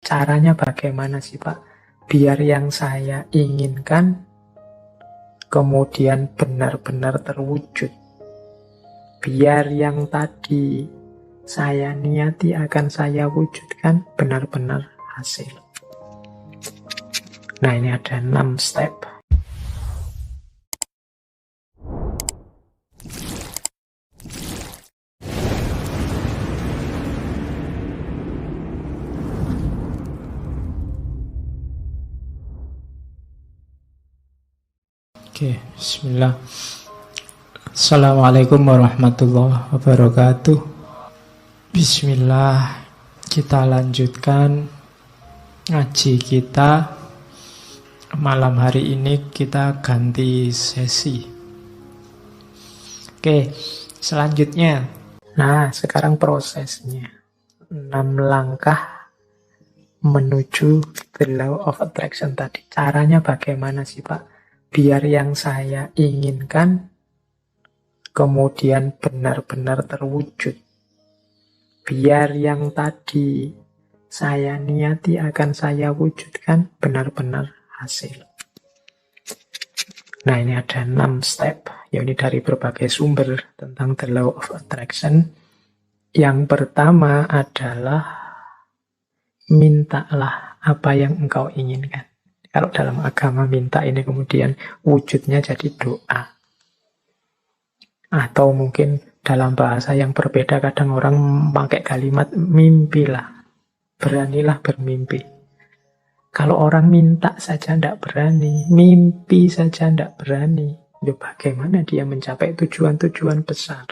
Caranya bagaimana sih Pak? Biar yang saya inginkan kemudian benar-benar terwujud. Biar yang tadi saya niati akan saya wujudkan benar-benar hasil. Nah, ini ada 6 step. Oke, bismillah. Assalamualaikum warahmatullahi wabarakatuh. Bismillah, kita lanjutkan ngaji kita. Malam hari ini kita ganti sesi. Oke, selanjutnya. Nah, sekarang prosesnya. 6 langkah menuju the law of attraction tadi. Caranya bagaimana sih Pak? Biar yang saya inginkan kemudian benar-benar terwujud. Biar yang tadi saya niati akan saya wujudkan benar-benar hasil. Nah, ini ada 6 step. Ya, ini dari berbagai sumber tentang the law of attraction. Yang pertama adalah mintalah apa yang engkau inginkan. Kalau dalam agama minta ini kemudian wujudnya jadi doa. Atau mungkin dalam bahasa yang berbeda kadang orang pakai kalimat mimpilah. Beranilah bermimpi. Kalau orang minta saja tidak berani, mimpi saja tidak berani, ya bagaimana dia mencapai tujuan-tujuan besar?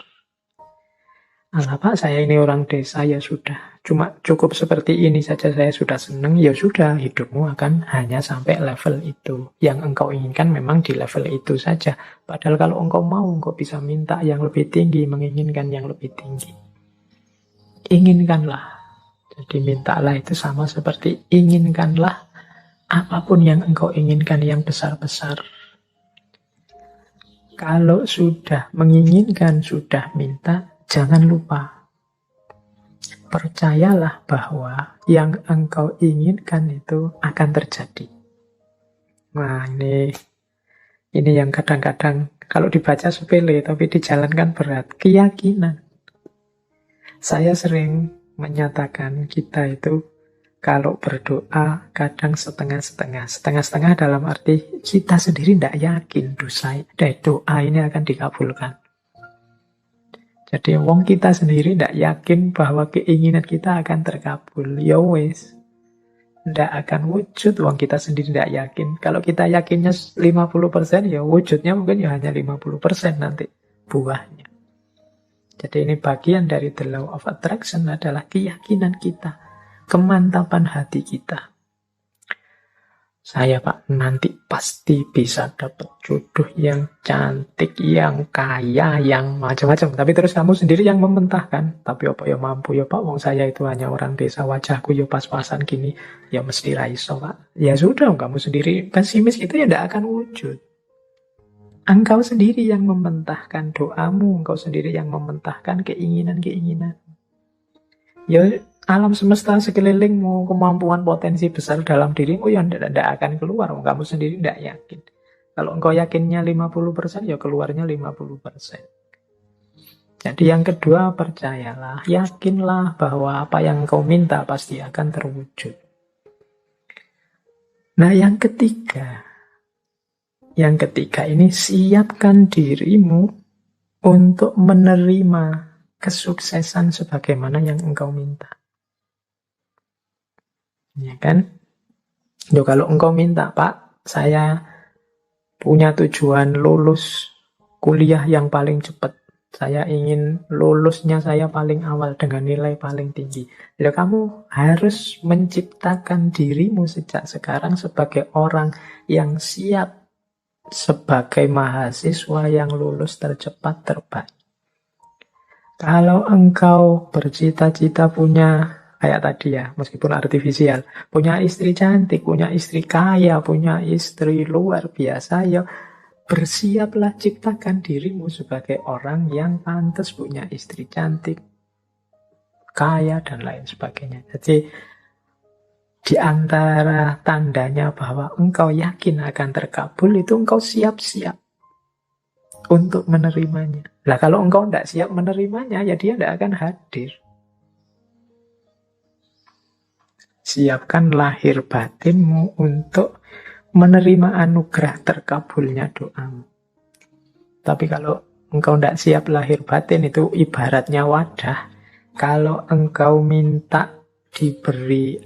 Alah Pak, saya ini orang desa, ya sudah. Cuma cukup seperti ini saja saya sudah senang, ya sudah. Hidupmu akan hanya sampai level itu. Yang engkau inginkan memang di level itu saja. Padahal kalau engkau mau, engkau bisa minta yang lebih tinggi, menginginkan yang lebih tinggi. Inginkanlah. Jadi mintalah itu sama seperti inginkanlah apapun yang engkau inginkan yang besar-besar. Kalau sudah menginginkan, sudah minta, jangan lupa, percayalah bahwa yang engkau inginkan itu akan terjadi. Nah, ini yang kadang-kadang kalau dibaca sepele, tapi dijalankan berat. Keyakinan. Saya sering menyatakan kita itu kalau berdoa kadang setengah-setengah. Setengah-setengah dalam arti kita sendiri tidak yakin doa ini akan dikabulkan. Jadi wong kita sendiri tidak yakin bahwa keinginan kita akan terkabul. Ya wes, tidak akan wujud wong kita sendiri tidak yakin. Kalau kita yakinnya 50%, ya wujudnya mungkin ya hanya 50% nanti buahnya. Jadi ini bagian dari the law of attraction adalah keyakinan kita, kemantapan hati kita. Saya Pak nanti pasti bisa dapat jodoh yang cantik, yang kaya, yang macam-macam. Tapi terus kamu sendiri yang mementahkan. Tapi apa ya mampu ya Pak, wong saya itu hanya orang desa, wajahku ya pas-pasan gini. Ya mesti raiso Pak. Ya sudah, kamu sendiri pesimis itu ya tidak akan wujud. Engkau sendiri yang mementahkan doamu, engkau sendiri yang mementahkan keinginan-keinginan. Ya alam semesta sekelilingmu, kemampuan potensi besar dalam dirimu yang tidak akan keluar. Kamu sendiri tidak yakin. Kalau engkau yakinnya 50%, ya keluarnya 50%. Jadi yang kedua, percayalah, yakinlah bahwa apa yang engkau minta pasti akan terwujud. Nah, yang ketiga ini siapkan dirimu untuk menerima kesuksesan sebagaimana yang engkau minta. Ya kan? Yo, kalau engkau minta, Pak, saya punya tujuan lulus kuliah yang paling cepat. Saya ingin lulusnya saya paling awal dengan nilai paling tinggi. Ya, kamu harus menciptakan dirimu sejak sekarang sebagai orang yang siap sebagai mahasiswa yang lulus tercepat terbaik. Kalau engkau bercita-cita punya, kayak tadi ya, meskipun artifisial, punya istri cantik, punya istri kaya, punya istri luar biasa, ya bersiaplah ciptakan dirimu sebagai orang yang pantas punya istri cantik, kaya, dan lain sebagainya. Jadi Di antara tandanya bahwa engkau yakin akan terkabul itu engkau siap-siap untuk menerimanya. Lah kalau engkau tidak siap menerimanya, ya dia tidak akan hadir. Siapkan lahir batinmu untuk menerima anugerah terkabulnya doamu. Tapi kalau engkau tidak siap lahir batin, itu ibaratnya wadah. Kalau engkau minta diberi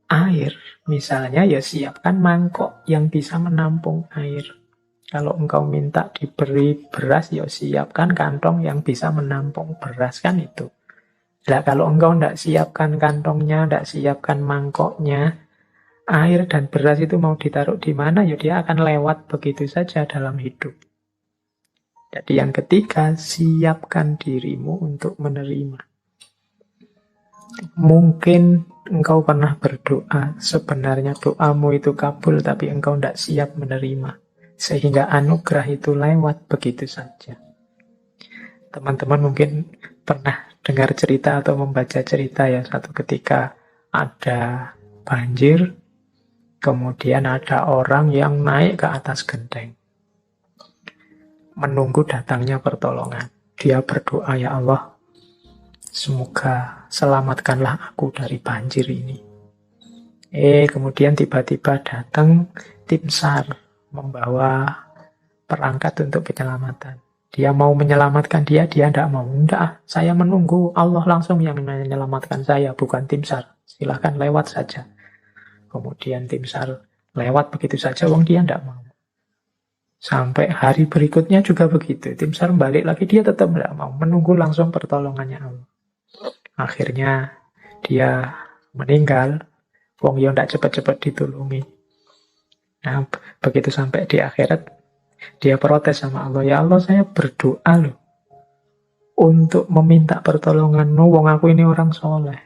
air, misalnya, ya siapkan mangkok yang bisa menampung air. Kalau engkau minta diberi beras, ya siapkan kantong yang bisa menampung beras, kan itu. Nah, kalau engkau tidak siapkan kantongnya, tidak siapkan mangkoknya, air dan beras itu mau ditaruh di mana, ya dia akan lewat begitu saja dalam hidup. Jadi yang ketiga, siapkan dirimu untuk menerima. Mungkin engkau pernah berdoa, sebenarnya doamu itu kabul, tapi engkau tidak siap menerima. Sehingga anugerah itu lewat begitu saja. Teman-teman mungkin pernah dengar cerita atau membaca cerita ya, satu ketika ada banjir, kemudian ada orang yang naik ke atas genteng, menunggu datangnya pertolongan. Dia berdoa, ya Allah, semoga selamatkanlah aku dari banjir ini. Kemudian tiba-tiba datang tim SAR membawa perangkat untuk penyelamatan. Dia mau menyelamatkan dia tidak mau. Enggak, saya menunggu Allah langsung yang menyelamatkan saya, bukan tim SAR. Silahkan lewat saja. Kemudian tim SAR lewat begitu saja, wong dia tidak mau. Sampai hari berikutnya juga begitu. Tim SAR balik lagi, dia tetap tidak mau. Menunggu langsung pertolongannya Allah. Akhirnya dia meninggal. Wong yo tidak cepat-cepat ditulungi. Nah, begitu sampai di akhirat, dia protes sama Allah. Ya Allah, saya berdoa loh untuk meminta pertolongan. Wong aku ini orang soleh.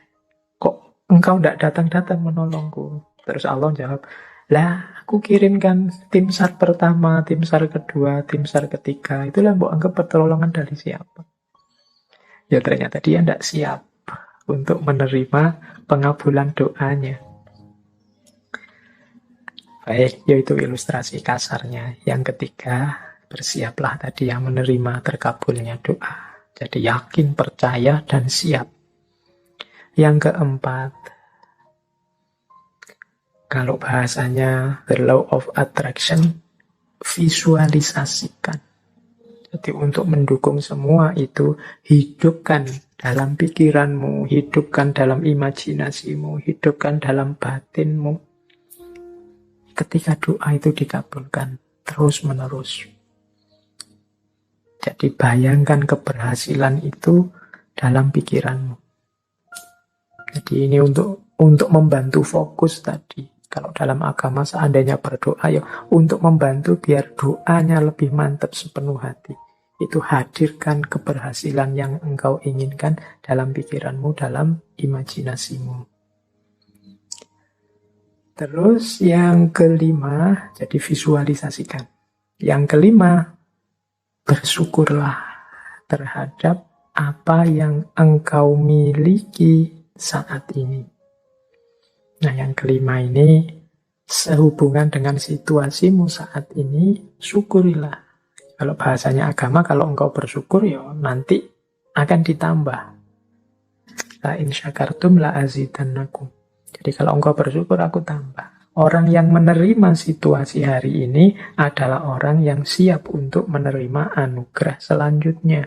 Kok engkau tidak datang-datang menolongku? Terus Allah jawab, lah aku kirimkan tim SAR pertama, tim SAR kedua, tim SAR ketiga. Itulah mbok anggap pertolongan dari siapa? Ya ternyata dia tidak siap untuk menerima pengabulan doanya. Baik, yaitu ilustrasi kasarnya. Yang ketiga, bersiaplah tadi yang menerima terkabulnya doa. Jadi yakin, percaya, dan siap. Yang keempat, kalau bahasanya the law of attraction, visualisasikan. Jadi untuk mendukung semua itu, hidupkan dalam pikiranmu, hidupkan dalam imajinasimu, hidupkan dalam batinmu. Ketika doa itu dikabulkan terus-menerus. Jadi bayangkan keberhasilan itu dalam pikiranmu. Jadi ini untuk membantu fokus tadi. Kalau dalam agama seandainya berdoa, ya untuk membantu biar doanya lebih mantap sepenuh hati. Itu hadirkan keberhasilan yang engkau inginkan dalam pikiranmu, dalam imajinasimu. Terus yang kelima, jadi visualisasikan. Yang kelima, bersyukurlah terhadap apa yang engkau miliki saat ini. Nah, yang kelima ini sehubungan dengan situasimu saat ini, syukurilah. Kalau bahasanya agama, kalau engkau bersyukur, ya nanti akan ditambah. La in syakartum la azidannakum. Jadi kalau engkau bersyukur, aku tambah. Orang yang menerima situasi hari ini adalah orang yang siap untuk menerima anugerah selanjutnya.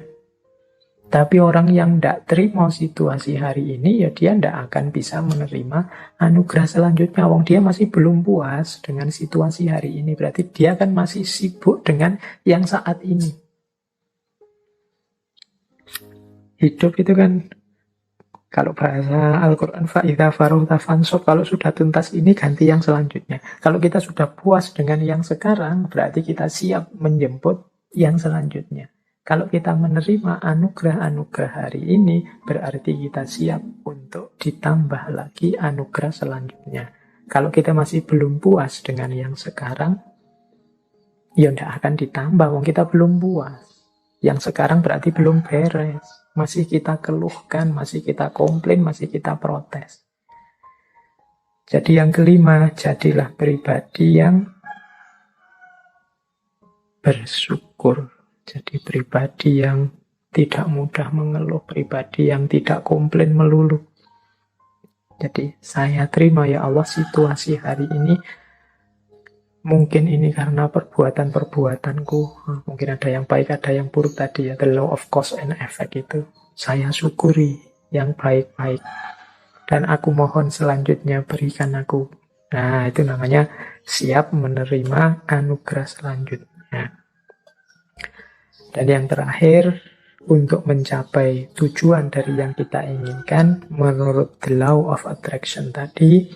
Tapi orang yang tidak terima situasi hari ini, ya dia tidak akan bisa menerima anugerah selanjutnya. Wong dia masih belum puas dengan situasi hari ini. Berarti dia kan masih sibuk dengan yang saat ini. Hidup itu kan, kalau bahasa Al-Quran, fa'idha faruhta fansub, kalau sudah tuntas ini ganti yang selanjutnya. Kalau kita sudah puas dengan yang sekarang, berarti kita siap menjemput yang selanjutnya. Kalau kita menerima anugerah-anugerah hari ini, berarti kita siap untuk ditambah lagi anugerah selanjutnya. Kalau kita masih belum puas dengan yang sekarang, ya tidak akan ditambah, wong kita belum puas. Yang sekarang berarti belum beres. Masih kita keluhkan, masih kita komplain, masih kita protes. Jadi yang kelima, jadilah pribadi yang bersyukur. Jadi pribadi yang tidak mudah mengeluh, pribadi yang tidak komplain melulu. Jadi saya terima ya Allah situasi hari ini. Mungkin ini karena perbuatan-perbuatanku. Mungkin ada yang baik, ada yang buruk tadi ya. The law of cause and effect itu. Saya syukuri yang baik-baik. Dan aku mohon selanjutnya berikan aku. Nah, itu namanya siap menerima anugerah selanjutnya. Dan yang terakhir, untuk mencapai tujuan dari yang kita inginkan, menurut the law of attraction tadi,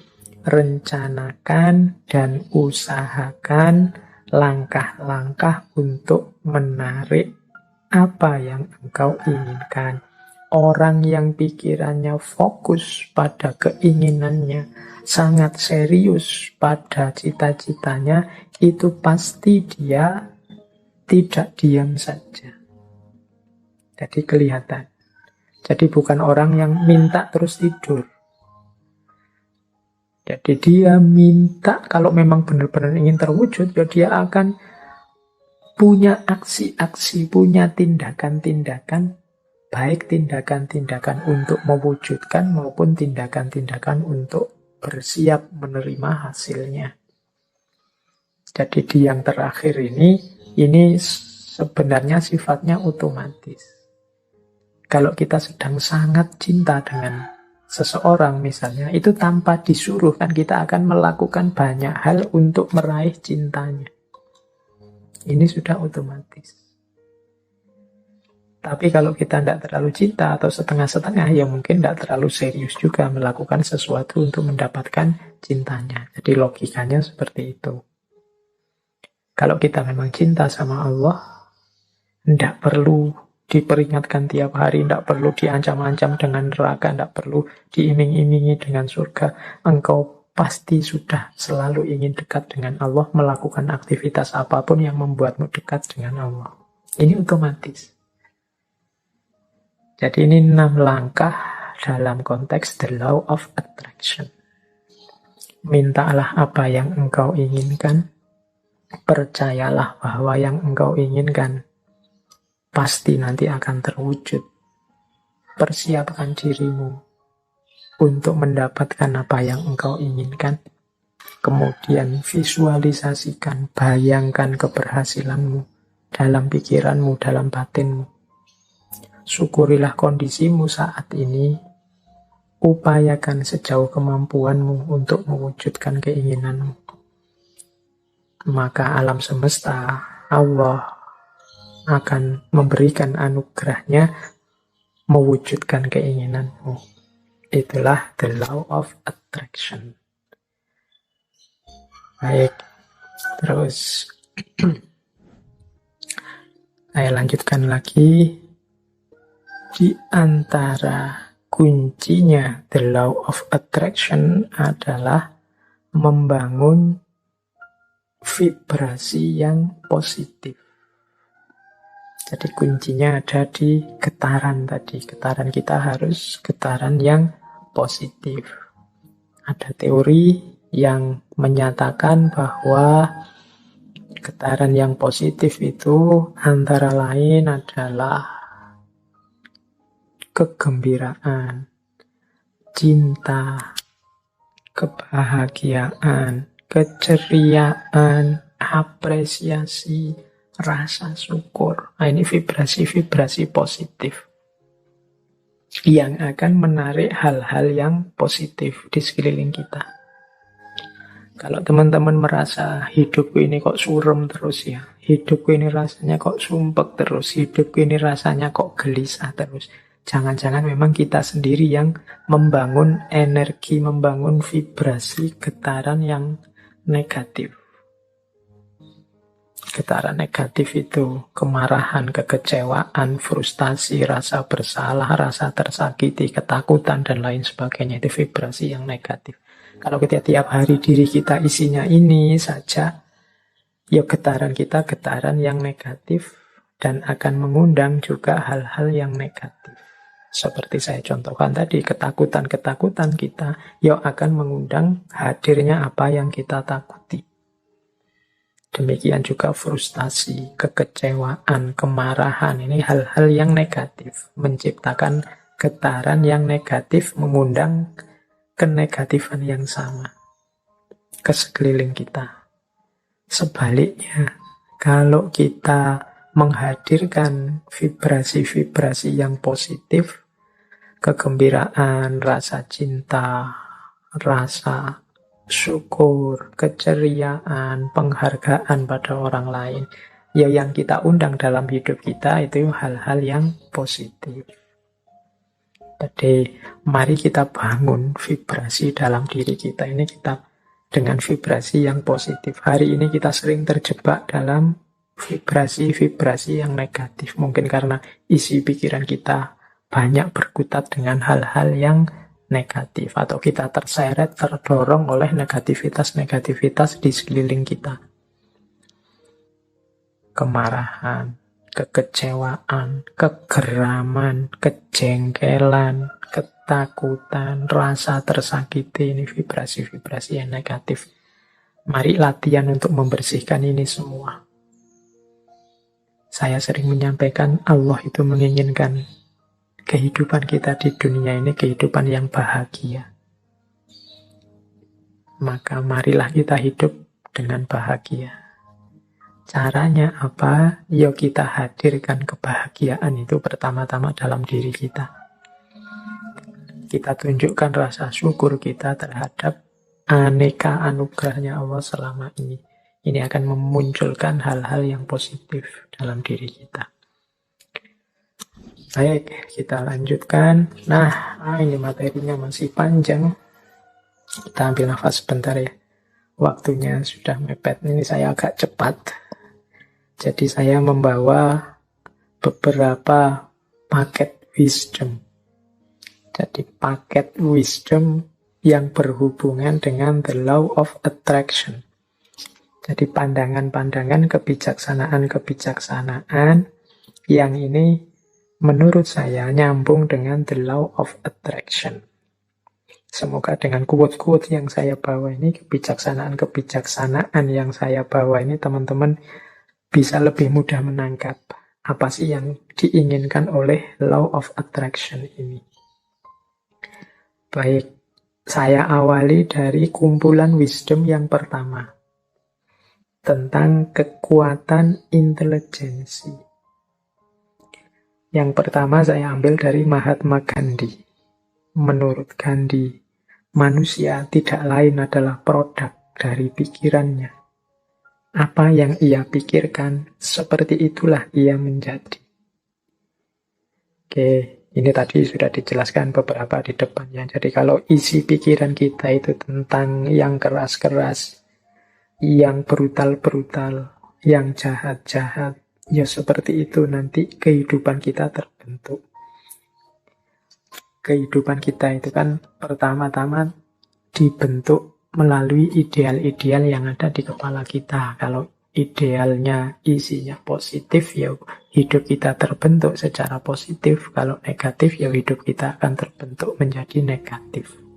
rencanakan dan usahakan langkah-langkah untuk menarik apa yang engkau inginkan. Orang yang pikirannya fokus pada keinginannya, sangat serius pada cita-citanya, itu pasti dia tidak diam saja. Jadi kelihatan. Jadi bukan orang yang minta terus tidur. Jadi dia minta, kalau memang benar-benar ingin terwujud, ya dia akan punya aksi-aksi, punya tindakan-tindakan, baik tindakan-tindakan untuk mewujudkan maupun tindakan-tindakan untuk bersiap menerima hasilnya. Jadi di yang terakhir ini sebenarnya sifatnya otomatis. Kalau kita sedang sangat cinta dengan seseorang misalnya, itu tanpa disuruh kan kita akan melakukan banyak hal untuk meraih cintanya. Ini sudah otomatis. Tapi kalau kita tidak terlalu cinta atau setengah-setengah, ya mungkin tidak terlalu serius juga melakukan sesuatu untuk mendapatkan cintanya. Jadi logikanya seperti itu. Kalau kita memang cinta sama Allah, tidak perlu diperingatkan tiap hari, tidak perlu diancam-ancam dengan neraka, tidak perlu diiming-imingi dengan surga. Engkau pasti sudah selalu ingin dekat dengan Allah, melakukan aktivitas apapun yang membuatmu dekat dengan Allah. Ini otomatis. Jadi ini 6 langkah dalam konteks the law of attraction. Mintalah apa yang engkau inginkan, percayalah bahwa yang engkau inginkan pasti nanti akan terwujud. Persiapkan dirimu untuk mendapatkan apa yang engkau inginkan. Kemudian visualisasikan, bayangkan keberhasilanmu dalam pikiranmu, dalam batinmu. Syukurilah kondisimu saat ini. Upayakan sejauh kemampuanmu untuk mewujudkan keinginanmu. Maka alam semesta, Allah akan memberikan anugerahnya mewujudkan keinginanmu. Itulah the law of attraction. Baik, terus saya lanjutkan lagi. Di antara kuncinya the law of attraction adalah membangun vibrasi yang positif. Jadi kuncinya ada di getaran tadi. Getaran kita harus getaran yang positif. Ada teori yang menyatakan bahwa getaran yang positif itu antara lain adalah kegembiraan, cinta, kebahagiaan, keceriaan, apresiasi, rasa syukur. Nah, ini vibrasi-vibrasi positif yang akan menarik hal-hal yang positif di sekeliling kita. Kalau teman-teman merasa hidupku ini kok suram terus ya, hidupku ini rasanya kok sumpek terus, hidupku ini rasanya kok gelisah terus, jangan-jangan memang kita sendiri yang membangun energi, membangun vibrasi getaran yang negatif. Getaran negatif itu kemarahan, kekecewaan, frustasi, rasa bersalah, rasa tersakiti, ketakutan, dan lain sebagainya. Itu vibrasi yang negatif. Kalau kita tiap hari diri kita isinya ini saja, ya getaran kita getaran yang negatif dan akan mengundang juga hal-hal yang negatif. Seperti saya contohkan tadi, ketakutan-ketakutan kita yang akan mengundang hadirnya apa yang kita takuti. Demikian juga frustasi, kekecewaan, kemarahan. Ini hal-hal yang negatif. Menciptakan getaran yang negatif, mengundang kenegatifan yang sama ke sekeliling kita. Sebaliknya, kalau kita menghadirkan vibrasi-vibrasi yang positif, kegembiraan, rasa cinta, rasa syukur, keceriaan, penghargaan pada orang lain, ya yang kita undang dalam hidup kita itu hal-hal yang positif. Jadi mari kita bangun vibrasi dalam diri kita ini, kita dengan vibrasi yang positif. Hari ini kita sering terjebak dalam vibrasi-vibrasi yang negatif. Mungkin karena isi pikiran kita banyak berkutat dengan hal-hal yang negatif. Atau kita terseret, terdorong oleh negativitas-negativitas di sekeliling kita. Kemarahan, kekecewaan, kegeraman, kejengkelan, ketakutan, rasa tersakiti, ini vibrasi-vibrasi yang negatif. Mari latihan untuk membersihkan ini semua. Saya sering menyampaikan Allah itu menginginkan kehidupan kita di dunia ini kehidupan yang bahagia. Maka marilah kita hidup dengan bahagia. Caranya apa? Ya kita hadirkan kebahagiaan itu pertama-tama dalam diri kita. Kita tunjukkan rasa syukur kita terhadap aneka anugerahnya Allah selama ini. Ini akan memunculkan hal-hal yang positif dalam diri kita. Baik, kita lanjutkan. Nah, ini materinya masih panjang. Kita ambil nafas sebentar ya. Waktunya sudah mepet. Ini saya agak cepat. Jadi saya membawa beberapa paket wisdom. Jadi paket wisdom yang berhubungan dengan the law of attraction. Jadi pandangan-pandangan kebijaksanaan-kebijaksanaan yang ini menurut saya nyambung dengan the law of attraction. Semoga dengan quote-quote yang saya bawa ini, kebijaksanaan-kebijaksanaan yang saya bawa ini, teman-teman bisa lebih mudah menangkap apa sih yang diinginkan oleh law of attraction ini. Baik, saya awali dari kumpulan wisdom yang pertama. Tentang kekuatan intelijensi. Yang pertama saya ambil dari Mahatma Gandhi. Menurut Gandhi, manusia tidak lain adalah produk dari pikirannya. Apa yang ia pikirkan, seperti itulah ia menjadi. Oke, ini tadi sudah dijelaskan beberapa di depannya. Jadi kalau isi pikiran kita itu tentang yang keras-keras, yang brutal-brutal, yang jahat-jahat, ya seperti itu nanti kehidupan kita terbentuk. Kehidupan kita itu kan pertama-tama dibentuk melalui ideal-ideal yang ada di kepala kita. Kalau idealnya isinya positif, ya hidup kita terbentuk secara positif. Kalau negatif, ya hidup kita akan terbentuk menjadi negatif.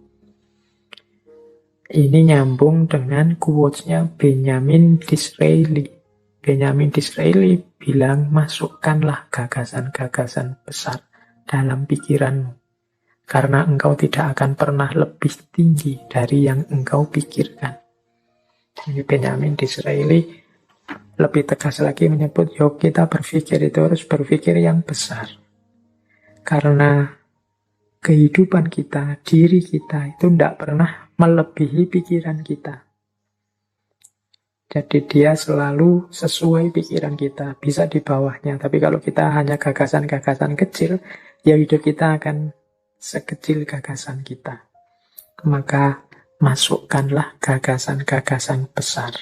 Ini nyambung dengan quotes-nya Benjamin Disraeli. Benjamin Disraeli bilang, masukkanlah gagasan-gagasan besar dalam pikiranmu. Karena engkau tidak akan pernah lebih tinggi dari yang engkau pikirkan. Jadi Benjamin Disraeli lebih tegas lagi menyebut, yuk kita berpikir itu harus berpikir yang besar. Karena kehidupan kita, diri kita itu tidak pernah melebihi pikiran kita. Jadi dia selalu sesuai pikiran kita, bisa di bawahnya. Tapi kalau kita hanya gagasan-gagasan kecil, ya hidup kita akan sekecil gagasan kita. Maka masukkanlah gagasan-gagasan besar.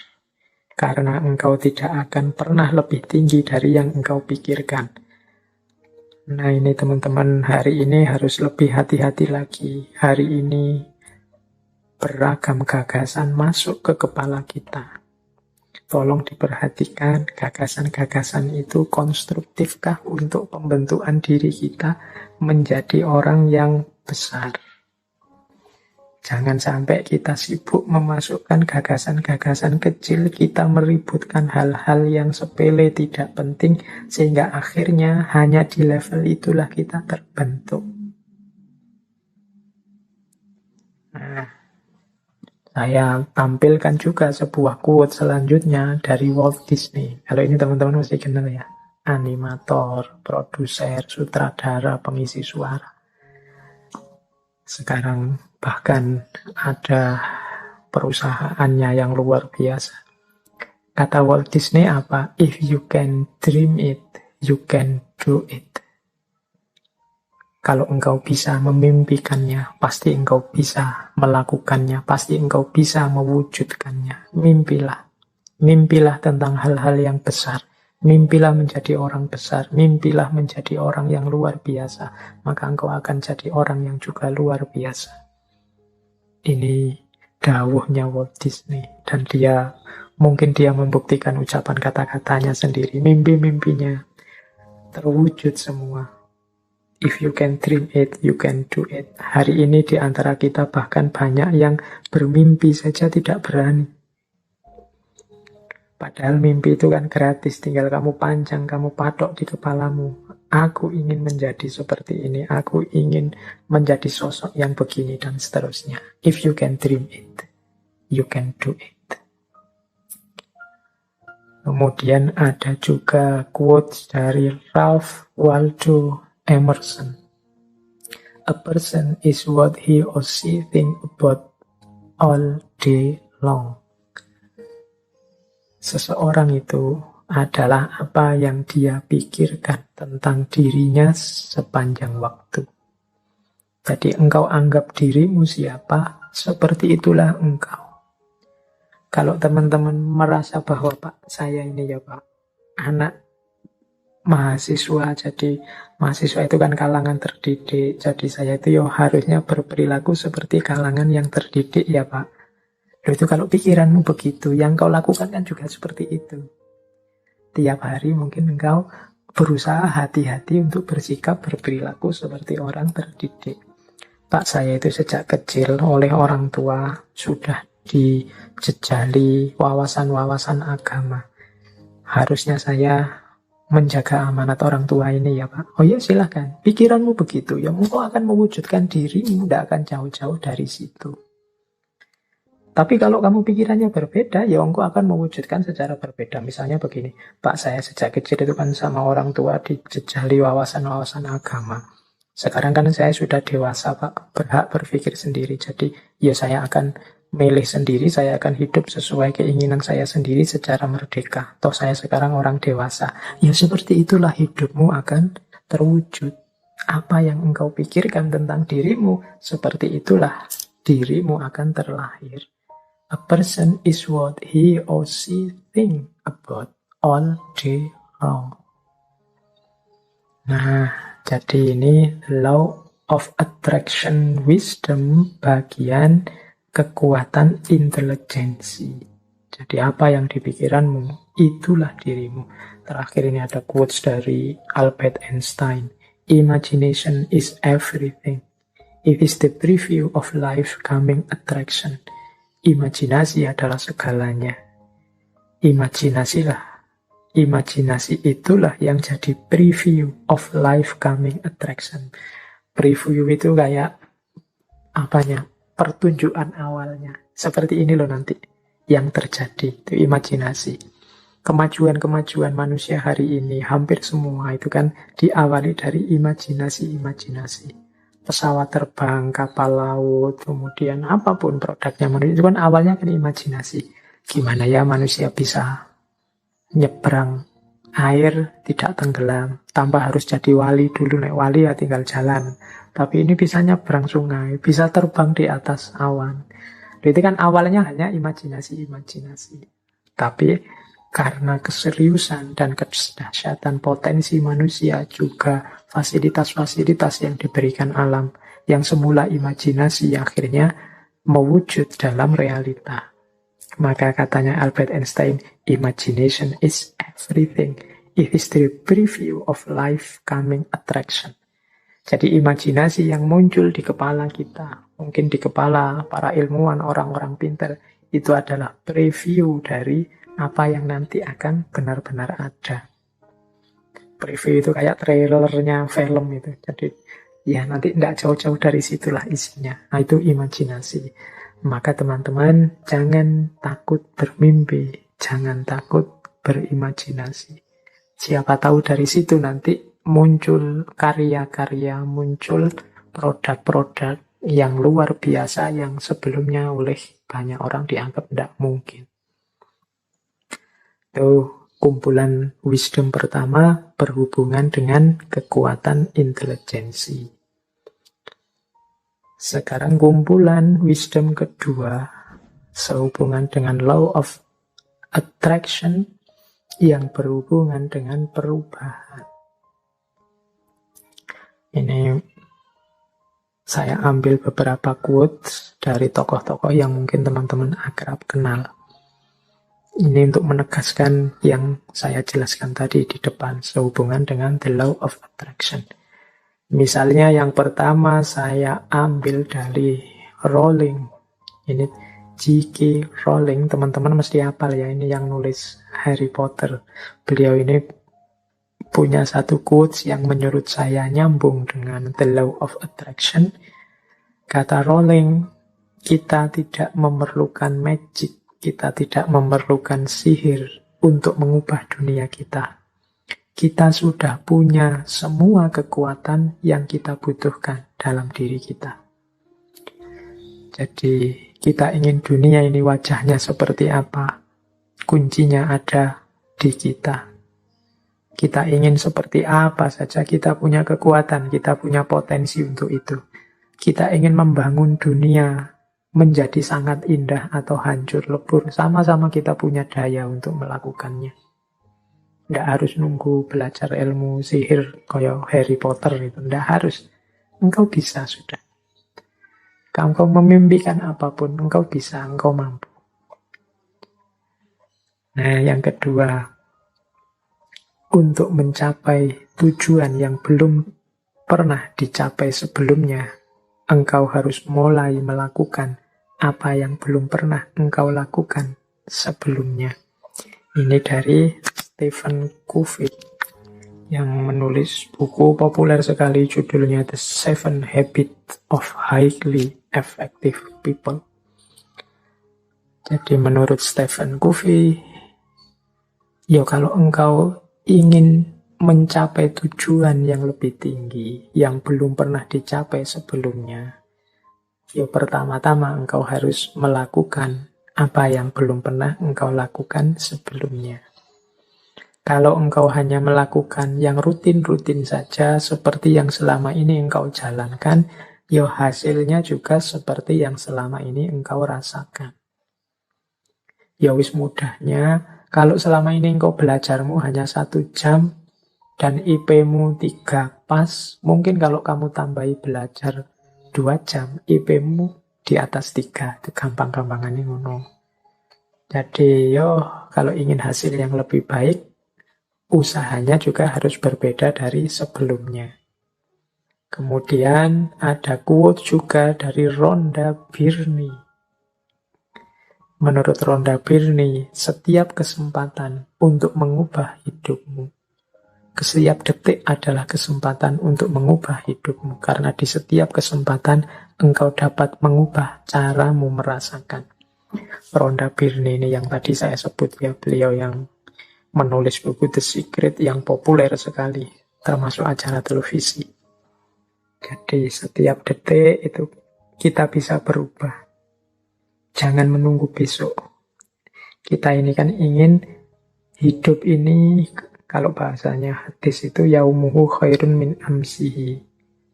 Karena engkau tidak akan pernah lebih tinggi dari yang engkau pikirkan. Nah ini teman-teman, hari ini harus lebih hati-hati lagi. Hari ini beragam gagasan masuk ke kepala kita. tolong diperhatikan, gagasan-gagasan itu konstruktifkah untuk pembentukan diri kita menjadi orang yang besar. Jangan sampai kita sibuk memasukkan gagasan-gagasan kecil, kita meributkan hal-hal yang sepele tidak penting, sehingga akhirnya hanya di level itulah kita terbentuk. Nah, saya tampilkan juga sebuah quote selanjutnya dari Walt Disney. Kalau ini teman-teman mesti kenal ya. Animator, produser, sutradara, pengisi suara. Sekarang bahkan ada perusahaannya yang luar biasa. Kata Walt Disney apa? If you can dream it, you can do it. Kalau engkau bisa memimpikannya, pasti engkau bisa melakukannya, pasti engkau bisa mewujudkannya. Mimpilah. Mimpilah tentang hal-hal yang besar. Mimpilah menjadi orang besar, mimpilah menjadi orang yang luar biasa, maka engkau akan jadi orang yang juga luar biasa. Ini dawuhnya Walt Disney, dan mungkin dia membuktikan ucapan kata-katanya sendiri. Mimpi-mimpinya terwujud semua. If you can dream it, you can do it. Hari ini di antara kita bahkan banyak yang bermimpi saja tidak berani. Padahal mimpi itu kan gratis, tinggal kamu panjang, kamu patok di kepalamu. Aku ingin menjadi seperti ini, aku ingin menjadi sosok yang begini, dan seterusnya. If you can dream it, you can do it. Kemudian ada juga quotes dari Ralph Waldo Emerson. A person is what he or she think about all day long. Seseorang itu adalah apa yang dia pikirkan tentang dirinya sepanjang waktu. Jadi engkau anggap dirimu siapa, seperti itulah engkau. Kalau teman-teman merasa bahwa Pak, saya ini ya Pak, anak mahasiswa, jadi mahasiswa itu kan kalangan terdidik, jadi saya itu ya harusnya berperilaku seperti kalangan yang terdidik ya Pak. Loh, itu kalau pikiranmu begitu, yang kau lakukan kan juga seperti itu. Tiap hari mungkin engkau berusaha hati-hati untuk bersikap, berperilaku seperti orang terdidik. Pak, saya itu sejak kecil oleh orang tua sudah dijejali wawasan-wawasan agama. Harusnya saya menjaga amanat orang tua ini ya Pak. Oh ya silahkan, pikiranmu begitu, ya engkau akan mewujudkan dirimu, tidak akan jauh-jauh dari situ. Tapi kalau kamu pikirannya berbeda, ya engkau akan mewujudkan secara berbeda. Misalnya begini, Pak, saya sejak kecil itu kan sama orang tua dijejali wawasan-wawasan agama. Sekarang kan saya sudah dewasa Pak, berhak berpikir sendiri. Jadi ya saya akan milih sendiri, saya akan hidup sesuai keinginan saya sendiri secara merdeka. Toh saya sekarang orang dewasa. Ya seperti itulah hidupmu akan terwujud. Apa yang engkau pikirkan tentang dirimu, seperti itulah dirimu akan terlahir. A person is what he or she think about all day long. Nah, jadi ini law of attraction wisdom bagian kekuatan intelijensi. Jadi apa yang dipikiranmu, itulah dirimu. Terakhir ini ada quotes dari Albert Einstein. Imagination is everything. It is the preview of life coming attraction. Imajinasi adalah segalanya. Imajinasi itulah yang jadi preview of life coming attraction. Preview itu kayak apanya? Pertunjukan awalnya. Seperti ini loh nanti yang terjadi. Itu imajinasi. Kemajuan-kemajuan manusia hari ini hampir semua itu kan diawali dari imajinasi. Pesawat terbang, kapal laut, kemudian apapun produknya manusia itu kan awalnya kan imajinasi. Gimana ya manusia bisa nyebrang air tidak tenggelam, tanpa harus jadi wali dulu. Naik wali ya tinggal jalan. Tapi ini bisa nyebrang sungai, bisa terbang di atas awan. Itu kan awalnya hanya imajinasi. Tapi karena keseriusan dan kedahsyatan potensi manusia, juga fasilitas-fasilitas yang diberikan alam, yang semula imajinasi akhirnya mewujud dalam realita. Maka katanya Albert Einstein, imagination is everything. It is the preview of life coming attraction. Jadi imajinasi yang muncul di kepala kita, mungkin di kepala para ilmuwan, orang-orang pintar, itu adalah preview dari apa yang nanti akan benar-benar ada. Preview itu kayak trailernya film itu. Jadi ya nanti tidak jauh-jauh dari situlah isinya. Nah itu imajinasi. Maka teman-teman jangan takut bermimpi, jangan takut berimajinasi. Siapa tahu dari situ nanti muncul karya-karya, muncul produk-produk yang luar biasa yang sebelumnya oleh banyak orang dianggap tidak mungkin. Itu kumpulan wisdom pertama berhubungan dengan kekuatan intelijensi. Sekarang kumpulan wisdom kedua sehubungan dengan law of attraction yang berhubungan dengan perubahan. Ini saya ambil beberapa quotes dari tokoh-tokoh yang mungkin teman-teman akrab kenal. Ini untuk menegaskan yang saya jelaskan tadi di depan sehubungan dengan the law of attraction. Misalnya yang pertama saya ambil dari Rowling. Ini J.K. Rowling, teman-teman mesti hafal ya, ini yang nulis Harry Potter. Beliau ini punya satu quotes yang menurut saya nyambung dengan the law of attraction. Kata Rowling, kita tidak memerlukan magic, kita tidak memerlukan sihir untuk mengubah dunia kita. Kita sudah punya semua kekuatan yang kita butuhkan dalam diri kita. Jadi kita ingin dunia ini wajahnya seperti apa? Kuncinya ada di kita. Kita ingin seperti apa saja, kita punya kekuatan, kita punya potensi untuk itu. Kita ingin membangun dunia menjadi sangat indah atau hancur lebur, sama-sama kita punya daya untuk melakukannya. Tidak harus nunggu belajar ilmu sihir kayak Harry Potter itu, tidak harus. Engkau bisa sudah. Engkau memimpikan apapun, engkau bisa, engkau mampu. Nah, yang kedua, untuk mencapai tujuan yang belum pernah dicapai sebelumnya, engkau harus mulai melakukan apa yang belum pernah engkau lakukan sebelumnya. Ini dari Stephen Covey yang menulis buku populer sekali judulnya The 7 Habits of Highly Effective People. Jadi menurut Stephen Covey, ya kalau engkau ingin mencapai tujuan yang lebih tinggi, yang belum pernah dicapai sebelumnya, ya pertama-tama engkau harus melakukan apa yang belum pernah engkau lakukan sebelumnya. Kalau engkau hanya melakukan yang rutin-rutin saja, seperti yang selama ini engkau jalankan, ya hasilnya juga seperti yang selama ini engkau rasakan. Ya wis mudahnya, kalau selama ini engkau belajarmu hanya 1 jam, dan IP-mu 3 pas, mungkin kalau kamu tambahi belajar 2 jam, IP-mu di atas 3. Itu gampang-gampangannya ngono. Jadi kalau ingin hasil yang lebih baik, usahanya juga harus berbeda dari sebelumnya. Kemudian ada quote juga dari Rhonda Byrne. Menurut Rhonda Byrne, setiap kesempatan untuk mengubah hidupmu, setiap detik adalah kesempatan untuk mengubah hidupmu. Karena di setiap kesempatan engkau dapat mengubah caramu merasakan. Rhonda Byrne ini yang tadi saya sebut ya, beliau yang menulis buku The Secret yang populer sekali, termasuk acara televisi. Jadi setiap detik itu kita bisa berubah. Jangan menunggu besok. Kita ini kan ingin hidup ini, kalau bahasanya hadis itu yaumuhu khairun min amsihi.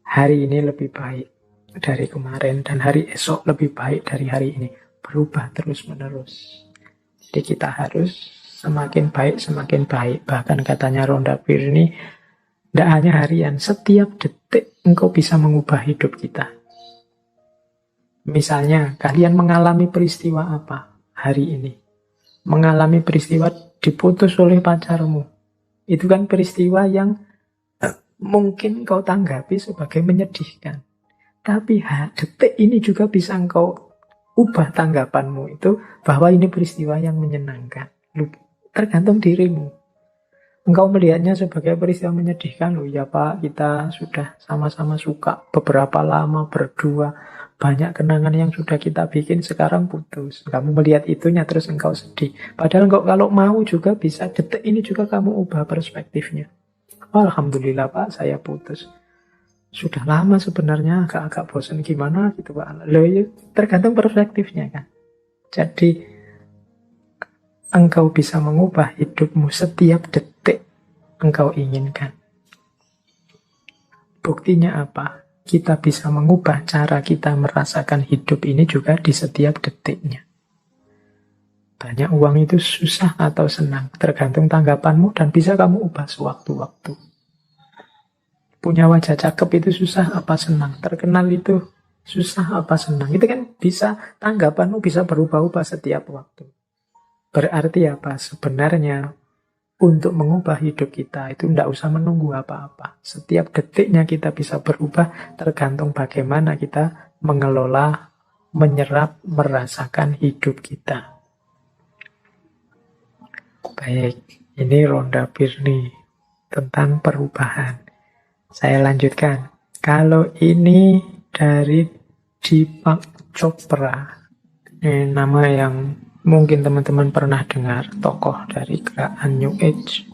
Hari ini lebih baik dari kemarin dan hari esok lebih baik dari hari ini. Berubah terus-menerus. Jadi kita harus semakin baik. Bahkan katanya Rhonda Byrne, tidak hanya harian, setiap detik engkau bisa mengubah hidup kita. Misalnya, kalian mengalami peristiwa apa? hari ini. Mengalami peristiwa diputus oleh pacarmu. Itu kan peristiwa yang mungkin kau tanggapi sebagai menyedihkan. Tapi detik ini juga bisa engkau ubah tanggapanmu itu bahwa ini peristiwa yang menyenangkan. Tergantung dirimu. Engkau melihatnya sebagai peristiwa menyedihkan. Loh ya Pak, kita sudah sama-sama suka beberapa lama berdua. Banyak kenangan yang sudah kita bikin, sekarang putus. Kamu melihat itunya terus engkau sedih. Padahal engkau kalau mau juga bisa, detik ini juga kamu ubah perspektifnya. Alhamdulillah Pak, saya putus. Sudah lama sebenarnya, agak-agak bosan gimana gitu Pak. Loh ya, tergantung perspektifnya kan. Jadi engkau bisa mengubah hidupmu setiap detik engkau inginkan. Buktinya apa? Kita bisa mengubah cara kita merasakan hidup ini juga di setiap detiknya. Banyak uang itu susah atau senang, tergantung tanggapanmu dan bisa kamu ubah sewaktu-waktu. Punya wajah cakep itu susah apa senang, terkenal itu susah apa senang. Itu kan bisa, tanggapanmu bisa berubah-ubah setiap waktu. Berarti apa? Sebenarnya untuk mengubah hidup kita itu tidak usah menunggu apa-apa. Setiap detiknya kita bisa berubah tergantung bagaimana kita mengelola, menyerap, merasakan hidup kita. Baik, ini Rhonda Byrne tentang perubahan. Saya lanjutkan. Kalau ini dari Deepak Chopra, ini nama yang mungkin teman-teman pernah dengar, tokoh dari gerakan New Age.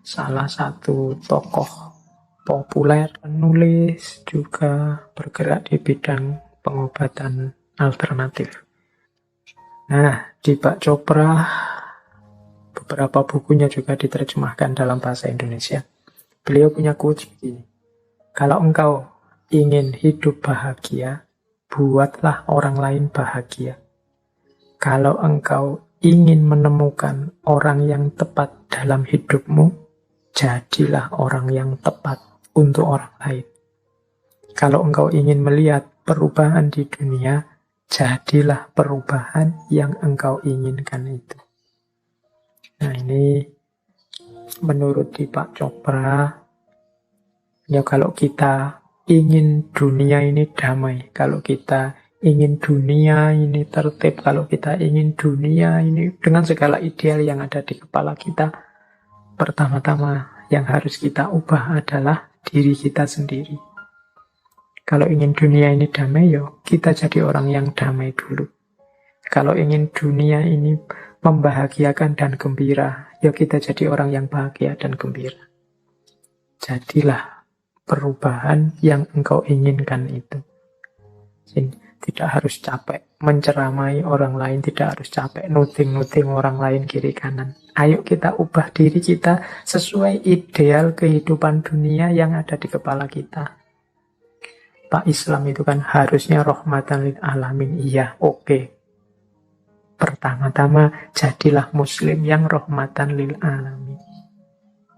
Salah satu tokoh populer, penulis, juga bergerak di bidang pengobatan alternatif. Nah, Deepak Chopra, beberapa bukunya juga diterjemahkan dalam bahasa Indonesia. Beliau punya quotes begini. Kalau engkau ingin hidup bahagia, buatlah orang lain bahagia. Kalau engkau ingin menemukan orang yang tepat dalam hidupmu, jadilah orang yang tepat untuk orang lain. Kalau engkau ingin melihat perubahan di dunia, jadilah perubahan yang engkau inginkan itu. Nah ini menurut Deepak Chopra, ya kalau kita ingin dunia ini damai, kalau kita ingin dunia ini tertib, kalau kita ingin dunia ini dengan segala ideal yang ada di kepala kita, pertama-tama yang harus kita ubah adalah diri kita sendiri. Kalau ingin dunia ini damai, yo kita jadi orang yang damai dulu. Kalau ingin dunia ini membahagiakan dan gembira, yo kita jadi orang yang bahagia dan gembira. Jadilah perubahan yang engkau inginkan itu. Tidak harus capek menceramai orang lain, tidak harus capek nuting-nuting orang lain kiri kanan. Ayo kita ubah diri kita sesuai ideal kehidupan dunia yang ada di kepala kita. Pak, Islam itu kan harusnya rahmatan lil alamin. Iya, oke. Pertama-tama jadilah muslim yang rahmatan lil alamin.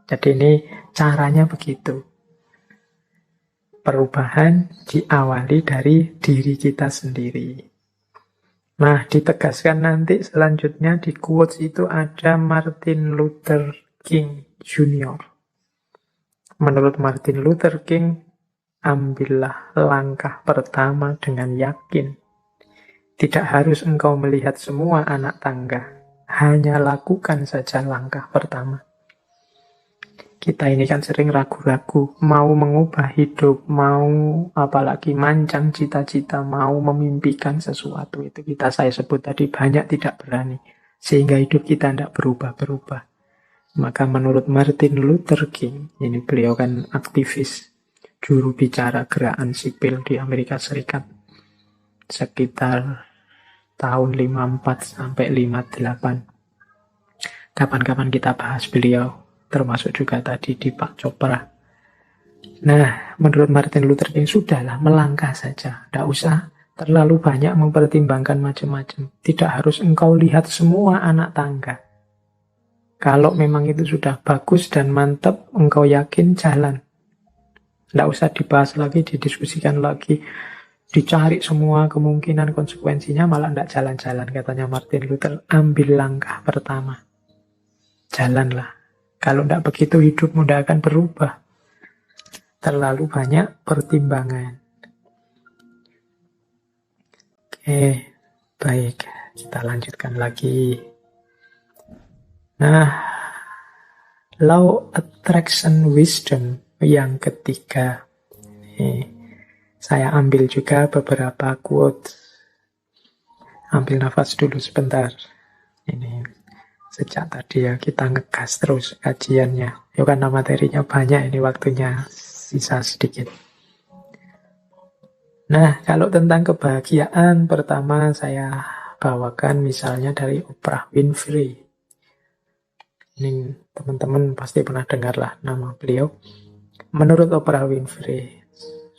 Jadi ini caranya begitu. Perubahan diawali dari diri kita sendiri. Nah, ditegaskan nanti selanjutnya di quotes itu ada Martin Luther King Jr. Menurut Martin Luther King, ambillah langkah pertama dengan yakin. Tidak harus engkau melihat semua anak tangga, hanya lakukan saja langkah pertama. Kita ini kan sering ragu-ragu, mau mengubah hidup, mau apalagi mancang cita-cita, mau memimpikan sesuatu. Itu saya sebut tadi banyak tidak berani, sehingga hidup kita tidak berubah-berubah. Maka menurut Martin Luther King, ini beliau kan aktivis, juru bicara gerakan sipil di Amerika Serikat, sekitar tahun 54 sampai 58. Kapan-kapan kita bahas beliau, termasuk juga tadi Deepak Chopra. Nah, menurut Martin Luther King, sudahlah melangkah saja. Tidak usah terlalu banyak mempertimbangkan macam-macam. Tidak harus engkau lihat semua anak tangga. Kalau memang itu sudah bagus dan mantap, engkau yakin, jalan. Tidak usah dibahas lagi, didiskusikan lagi. dicari semua kemungkinan konsekuensinya, malah tidak jalan-jalan. Katanya Martin Luther, ambil langkah pertama. Jalanlah. Kalau tidak begitu hidupmu tidak akan berubah. Terlalu banyak pertimbangan. Oke, baik. Kita lanjutkan lagi. Nah, law attraction wisdom yang ketiga. Saya ambil juga beberapa quote. Ambil nafas dulu sebentar. Ini sejak tadi ya kita ngegas terus kajiannya. Ya karena materinya banyak, ini waktunya sisa sedikit. Nah, kalau tentang kebahagiaan, pertama saya bawakan misalnya dari Oprah Winfrey. Ini teman-teman pasti pernah dengarlah nama beliau. Menurut Oprah Winfrey,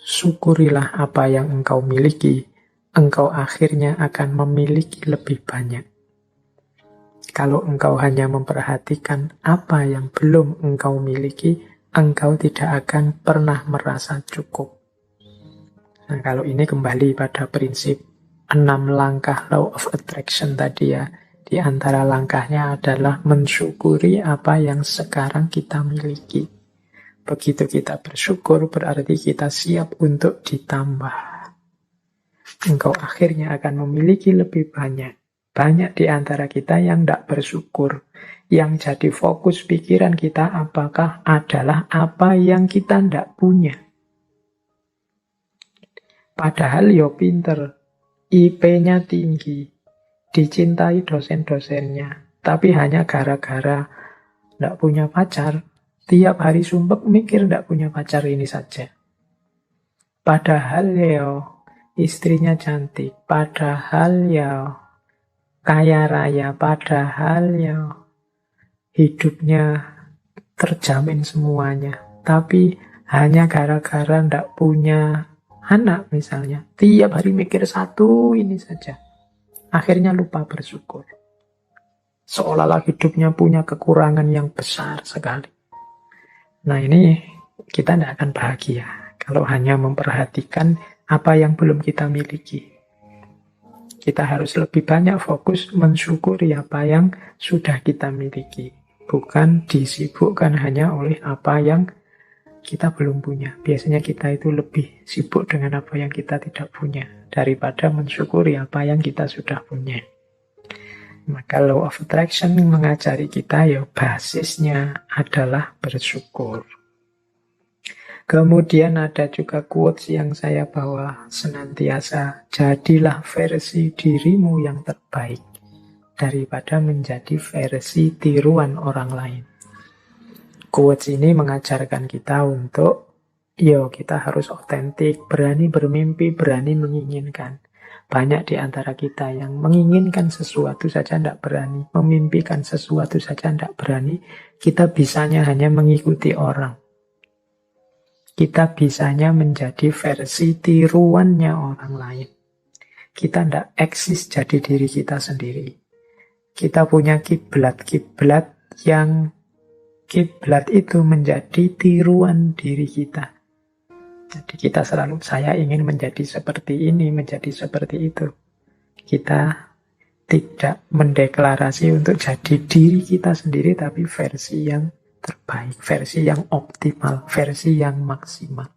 syukurilah apa yang engkau miliki, engkau akhirnya akan memiliki lebih banyak. Kalau engkau hanya memperhatikan apa yang belum engkau miliki, engkau tidak akan pernah merasa cukup. Nah, kalau ini kembali pada prinsip 6 langkah law of attraction tadi ya. Di antara langkahnya adalah mensyukuri apa yang sekarang kita miliki. Begitu kita bersyukur, berarti kita siap untuk ditambah. Engkau akhirnya akan memiliki lebih banyak. Banyak di antara kita yang tidak bersyukur. Yang jadi fokus pikiran kita apakah adalah apa yang kita tidak punya. Padahal yo pinter, IP-nya tinggi, dicintai dosen-dosennya, tapi hanya gara-gara tidak punya pacar, tiap hari sumpek mikir tidak punya pacar ini saja. Padahal ya istrinya cantik, padahal ya kaya raya, padahal ya hidupnya terjamin semuanya. Tapi hanya gara-gara tidak punya anak misalnya, tiap hari mikir satu ini saja. Akhirnya lupa bersyukur. Seolah-olah hidupnya punya kekurangan yang besar sekali. Nah ini kita tidak akan bahagia kalau hanya memperhatikan apa yang belum kita miliki. Kita harus lebih banyak fokus mensyukuri apa yang sudah kita miliki. Bukan disibukkan hanya oleh apa yang kita belum punya. Biasanya kita itu lebih sibuk dengan apa yang kita tidak punya daripada mensyukuri apa yang kita sudah punya. Maka law of attraction mengajari kita ya basisnya adalah bersyukur. Kemudian ada juga quotes yang saya bawa senantiasa, jadilah versi dirimu yang terbaik daripada menjadi versi tiruan orang lain. Quotes ini mengajarkan kita untuk kita harus otentik, berani bermimpi, berani menginginkan. Banyak di antara kita yang menginginkan sesuatu saja tidak berani, memimpikan sesuatu saja tidak berani. Kita bisanya hanya mengikuti orang. Kita bisanya menjadi versi tiruannya orang lain. Kita tidak eksis jadi diri kita sendiri. Kita punya kiblat-kiblat yang kiblat itu menjadi tiruan diri kita. Jadi kita selalu, saya ingin menjadi seperti ini, menjadi seperti itu. Kita tidak mendeklarasi untuk jadi diri kita sendiri, tapi versi yang terbaik, versi yang optimal, versi yang maksimal.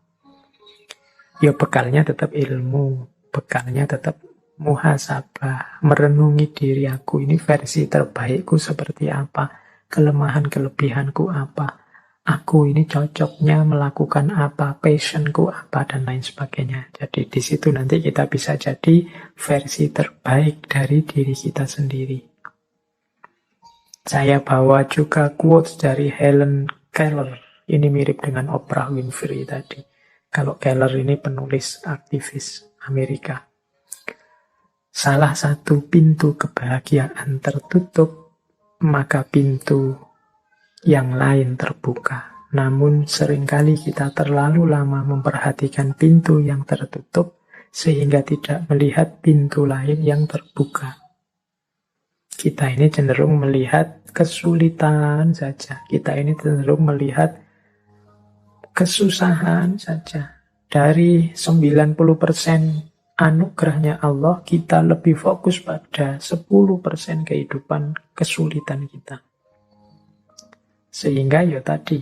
Ya bekalnya tetap ilmu, bekalnya tetap muhasabah, merenungi diri aku, ini versi terbaikku seperti apa, kelemahan kelebihanku apa, aku ini cocoknya melakukan apa, passionku apa, dan lain sebagainya. Jadi di situ nanti kita bisa jadi versi terbaik dari diri kita sendiri. Saya bawa juga quotes dari Helen Keller. Ini mirip dengan Oprah Winfrey tadi. Kalau Keller ini penulis aktivis Amerika. Salah satu pintu kebahagiaan tertutup, maka pintu yang lain terbuka. Namun seringkali kita terlalu lama memperhatikan pintu yang tertutup sehingga tidak melihat pintu lain yang terbuka. Kita ini cenderung melihat kesulitan saja. Kita ini cenderung melihat kesusahan saja. Dari 90% anugerahnya Allah, kita lebih fokus pada 10% kehidupan kesulitan kita. Sehingga ya tadi,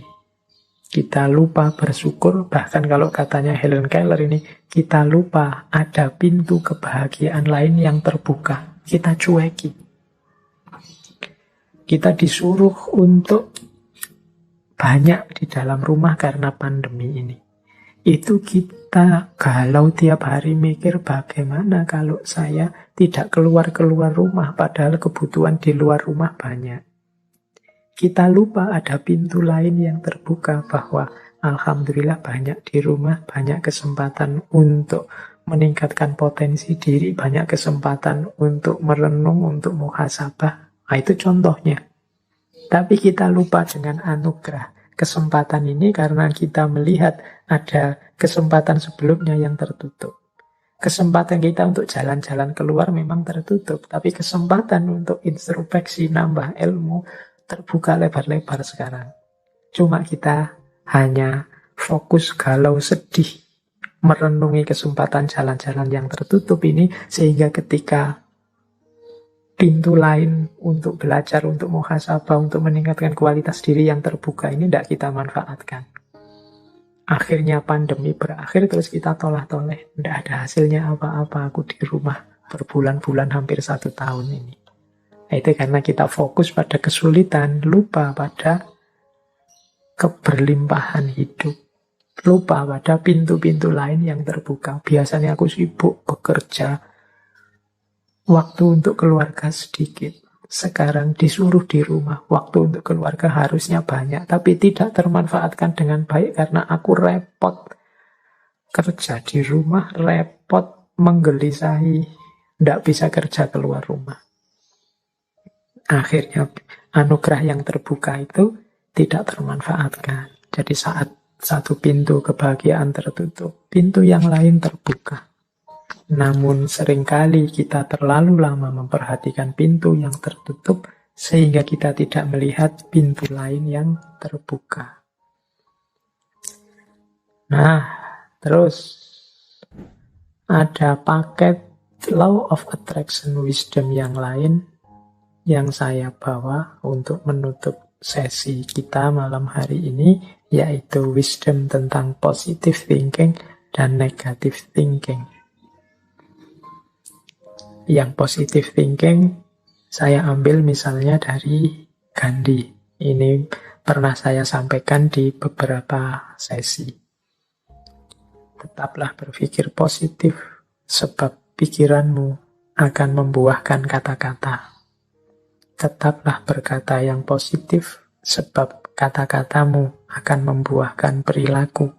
kita lupa bersyukur, bahkan kalau katanya Helen Keller ini, kita lupa ada pintu kebahagiaan lain yang terbuka. Kita cueki. Kita disuruh untuk banyak di dalam rumah karena pandemi ini. Itu kita galau tiap hari mikir bagaimana kalau saya tidak keluar-keluar rumah padahal kebutuhan di luar rumah banyak. Kita lupa ada pintu lain yang terbuka bahwa alhamdulillah banyak di rumah, banyak kesempatan untuk meningkatkan potensi diri, banyak kesempatan untuk merenung, untuk muhasabah. Nah, itu contohnya. Tapi kita lupa dengan anugerah kesempatan ini karena kita melihat ada kesempatan sebelumnya yang tertutup. Kesempatan kita untuk jalan-jalan keluar memang tertutup, tapi kesempatan untuk introspeksi, nambah ilmu, terbuka lebar-lebar sekarang. Cuma kita hanya fokus galau sedih, merenungi kesempatan jalan-jalan yang tertutup ini, sehingga ketika pintu lain untuk belajar, untuk muhasabah, untuk meningkatkan kualitas diri yang terbuka ini tidak kita manfaatkan. Akhirnya pandemi berakhir, terus kita tolah-toleh. Tidak ada hasilnya apa-apa, aku di rumah berbulan-bulan, hampir 1 tahun ini. Nah, itu karena kita fokus pada kesulitan, lupa pada keberlimpahan hidup. Lupa pada pintu-pintu lain yang terbuka. Biasanya aku sibuk bekerja, waktu untuk keluarga sedikit. Sekarang disuruh di rumah, waktu untuk keluarga harusnya banyak, tapi tidak termanfaatkan dengan baik karena aku repot kerja di rumah, repot menggelisahi, tidak bisa kerja keluar rumah. Akhirnya anugerah yang terbuka itu tidak termanfaatkan. Jadi saat satu pintu kebahagiaan tertutup, pintu yang lain terbuka. Namun seringkali kita terlalu lama memperhatikan pintu yang tertutup sehingga kita tidak melihat pintu lain yang terbuka. Nah, terus ada paket Law of Attraction Wisdom yang lain yang saya bawa untuk menutup sesi kita malam hari ini, yaitu wisdom tentang positive thinking dan negative thinking. Yang positive thinking saya ambil misalnya dari Gandhi. Ini pernah saya sampaikan di beberapa sesi. Tetaplah berpikir positif, sebab pikiranmu akan membuahkan kata-kata. Tetaplah berkata yang positif, sebab kata-katamu akan membuahkan perilaku.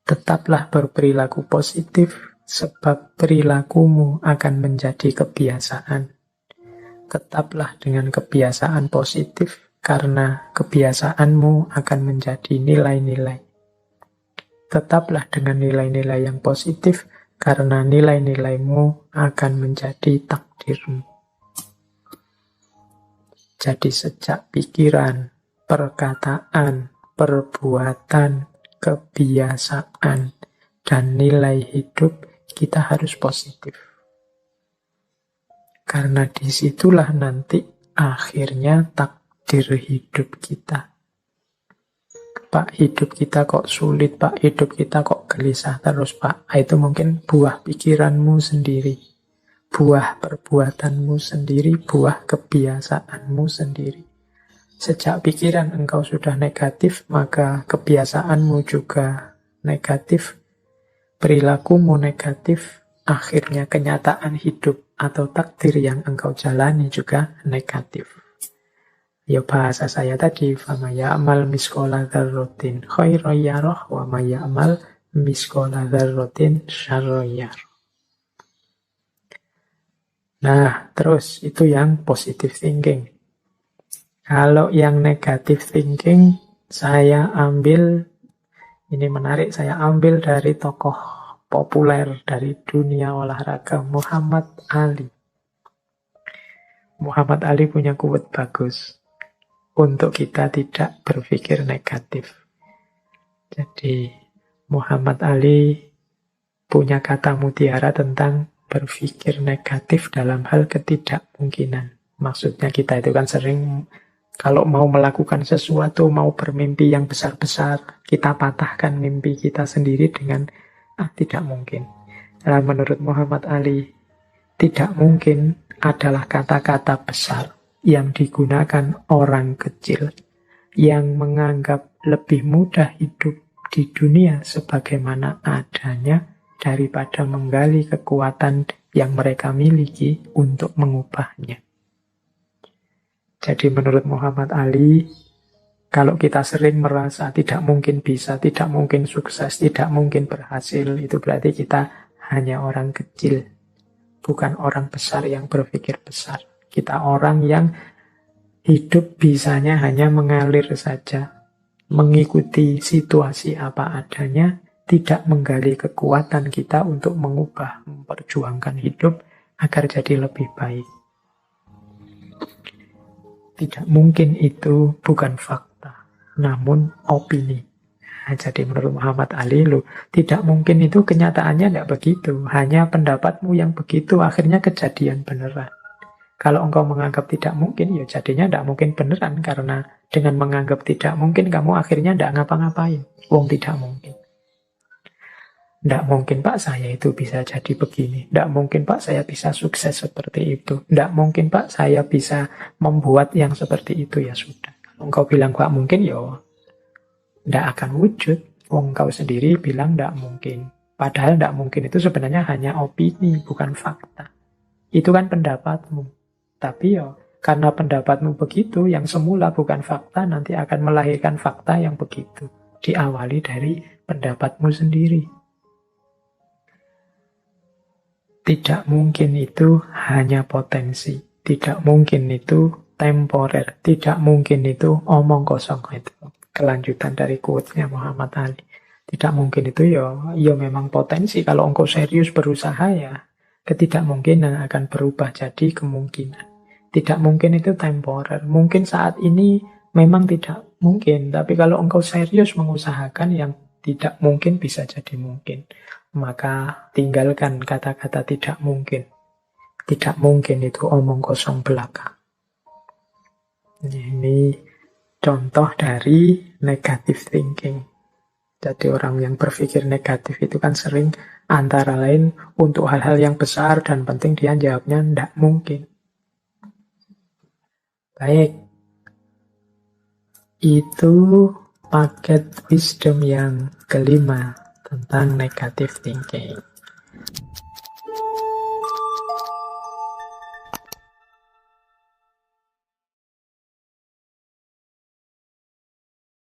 Tetaplah berperilaku positif, sebab perilakumu akan menjadi kebiasaan. Tetaplah dengan kebiasaan positif, karena kebiasaanmu akan menjadi nilai-nilai. Tetaplah dengan nilai-nilai yang positif, karena nilai-nilaimu akan menjadi takdirmu. Jadi sejak pikiran, perkataan, perbuatan, kebiasaan, dan nilai hidup, kita harus positif. Karena disitulah nanti akhirnya takdir hidup kita. Pak, hidup kita kok sulit, Pak, hidup kita kok gelisah terus, Pak. Itu mungkin buah pikiranmu sendiri, buah perbuatanmu sendiri, buah kebiasaanmu sendiri. Sejak pikiran engkau sudah negatif, maka kebiasaanmu juga negatif, perilakumu negatif, akhirnya kenyataan hidup atau takdir yang engkau jalani juga negatif. Ya bahasa saya tadi, fama ya'mal miskola dzarratin khairan yarah wa ma ya'mal miskola dzarratin syarran yarah. Nah, terus itu yang positive thinking. Kalau yang negative thinking, saya ambil, ini menarik, saya ambil dari tokoh populer dari dunia olahraga, Muhammad Ali. Muhammad Ali punya quote bagus untuk kita tidak berpikir negatif. Jadi Muhammad Ali punya kata mutiara tentang berpikir negatif dalam hal ketidakmungkinan. Maksudnya kita itu kan sering kalau mau melakukan sesuatu, mau bermimpi yang besar-besar, kita patahkan mimpi kita sendiri dengan tidak mungkin. Nah, menurut Muhammad Ali, tidak mungkin adalah kata-kata besar yang digunakan orang kecil yang menganggap lebih mudah hidup di dunia sebagaimana adanya daripada menggali kekuatan yang mereka miliki untuk mengubahnya. Jadi menurut Muhammad Ali, kalau kita sering merasa tidak mungkin bisa, tidak mungkin sukses, tidak mungkin berhasil, itu berarti kita hanya orang kecil, bukan orang besar yang berpikir besar. Kita orang yang hidup bisanya hanya mengalir saja, mengikuti situasi apa adanya, tidak menggali kekuatan kita untuk mengubah, memperjuangkan hidup agar jadi lebih baik. Tidak mungkin itu bukan fakta, namun opini. Nah, jadi menurut Muhammad Ali, tidak mungkin itu kenyataannya tidak begitu. Hanya pendapatmu yang begitu, akhirnya kejadian beneran. Kalau engkau menganggap tidak mungkin, ya jadinya tidak mungkin beneran. Karena dengan menganggap tidak mungkin, kamu akhirnya tidak ngapa-ngapain. Wong tidak mungkin. Tidak mungkin Pak saya itu bisa jadi begini. Tidak mungkin Pak saya bisa sukses seperti itu. Tidak mungkin Pak saya bisa membuat yang seperti itu. Ya sudah. Kalau engkau bilang Pak mungkin, ya tidak akan wujud. Wong kau sendiri bilang tidak mungkin. Padahal tidak mungkin itu sebenarnya hanya opini, bukan fakta. Itu kan pendapatmu. Tapi ya karena pendapatmu begitu, yang semula bukan fakta, nanti akan melahirkan fakta yang begitu. Diawali dari pendapatmu sendiri. Tidak mungkin itu hanya potensi. Tidak mungkin itu temporer. Tidak mungkin itu omong kosong. Itu kelanjutan dari quote-nya Muhammad Ali. Tidak mungkin itu ya memang potensi. Kalau engkau serius berusaha ya ketidakmungkinan akan berubah jadi kemungkinan. Tidak mungkin itu temporer. Mungkin saat ini memang tidak mungkin. Tapi kalau engkau serius mengusahakan, yang tidak mungkin bisa jadi mungkin. Maka tinggalkan kata-kata tidak mungkin. Tidak mungkin itu omong kosong belaka. Ini contoh dari negative thinking. Jadi orang yang berpikir negatif itu kan sering antara lain untuk hal-hal yang besar dan penting dia jawabnya tidak mungkin. Baik. Itu paket wisdom yang kelima tentang negative thinking.